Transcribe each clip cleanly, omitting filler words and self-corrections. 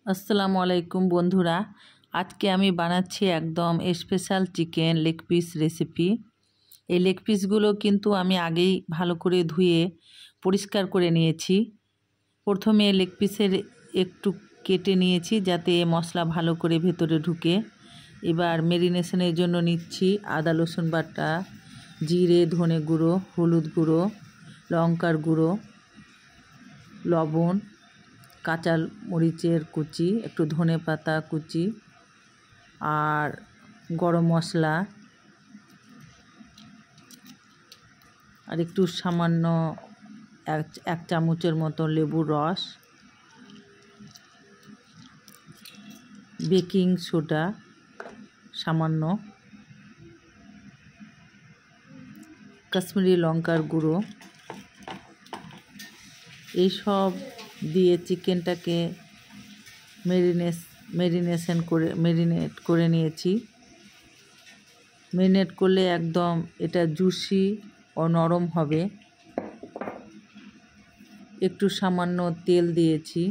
আসসালামু আলাইকুম বন্ধুরা, আজকে আমি বানাচ্ছি একদম special chicken leg piece recipe. এই লেগ পিসগুলো কিন্তু আমি আগেই ভালো করে ধুয়ে পরিষ্কার করে নিয়েছি। প্রথমে লেগ পিসের একটু কেটে নিয়েছি যাতে মশলা ভালো করে ভেতরে ঢুকে। এবার ম্যারিনেশনের জন্য নিচ্ছি আদা রসুন বাটা, জিরে ধনে গুঁড়ো, হলুদ গুঁড়ো, লঙ্কার গুঁড়ো, লবণ, কাঁচা মরিচের কুচি, একটু ধনে পাতা কুচি আর গরম মশলা আর একটু সামান্য এক চামচের মতো লেবুর রস, বেকিং সোডা সামান্য, কাশ্মীরি লঙ্কার গুঁড়ো, এইসব দিয়ে চিকেনটাকে ম্যারিনেট করে নিয়েছি। ম্যারিনেট করলে একদম এটা জুসি ও নরম হবে। একটু সামান্য তেল দিয়েছি।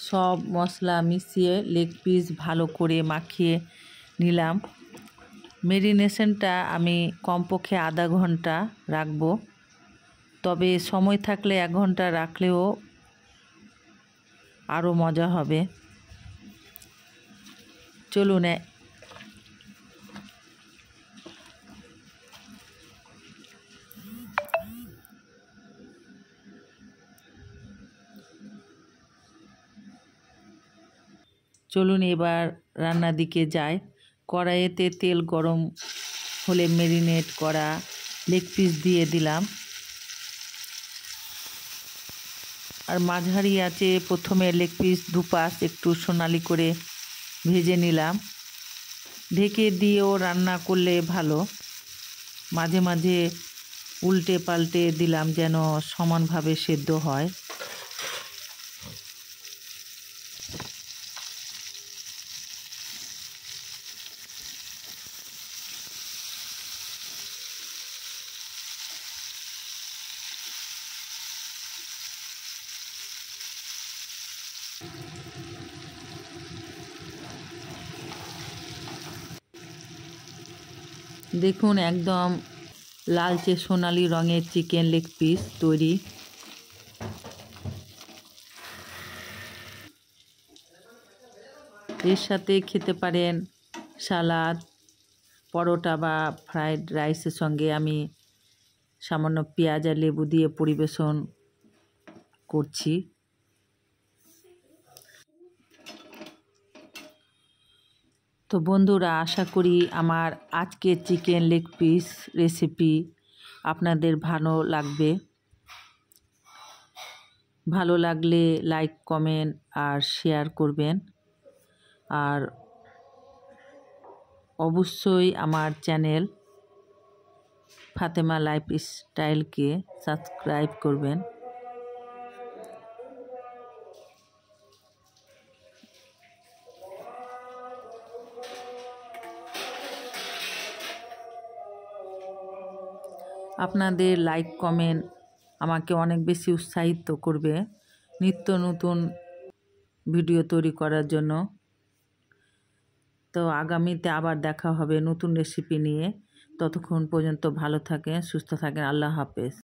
সব মশলা মিশিয়ে লেগ পিস ভালো করে মাখিয়ে নিলাম। ম্যারিনেশনটা আমি কমপক্ষে আধা ঘন্টা রাখবো, তবে সময় থাকলে 1 ঘন্টা রাখলেও আরও মজা হবে। চলুন এবার রান্নার দিকে যাই। কড়াইতে তেল গরম হলে ম্যারিনেট করা লেগ পিস দিয়ে দিলাম আর মাঝারি আঁচে প্রথমে লেগ পিস দুপাশ একটু সোনালি করে ভেজে নিলাম। ঢেকে দিয়েও রান্না করলে ভালো, মাঝে মাঝে উল্টে পাল্টে দিলাম যেন সমানভাবে সেদ্ধ হয়। দেখুন একদম লালচে সোনালি রঙের চিকেন লেগ পিস তৈরি। এর সাথে খেতে পারেন সালাদ, পরোটা বা ফ্রাইড রাইসের সঙ্গে। আমি সামান্য পেঁয়াজ আর লেবু দিয়ে পরিবেশন করছি। তো বন্ধুরা, আশা করি আমার আজকের চিকেন লেগ পিস রেসিপি আপনাদের ভালো লাগবে। ভালো লাগলে লাইক কমেন্ট আর শেয়ার করবেন, আর অবশ্যই আমার চ্যানেল ফাতেমা লাইফস্টাইলকে সাবস্ক্রাইব করবেন। আপনাদের লাইক কমেন্ট আমাকে অনেক বেশি উৎসাহিত করবে নিত্য নতুন ভিডিও তৈরি করার জন্য। তো আগামীতে আবার দেখা হবে নতুন রেসিপি নিয়ে। ততক্ষণ পর্যন্ত ভালো থাকেন, সুস্থ থাকেন। আল্লাহ হাফেজ।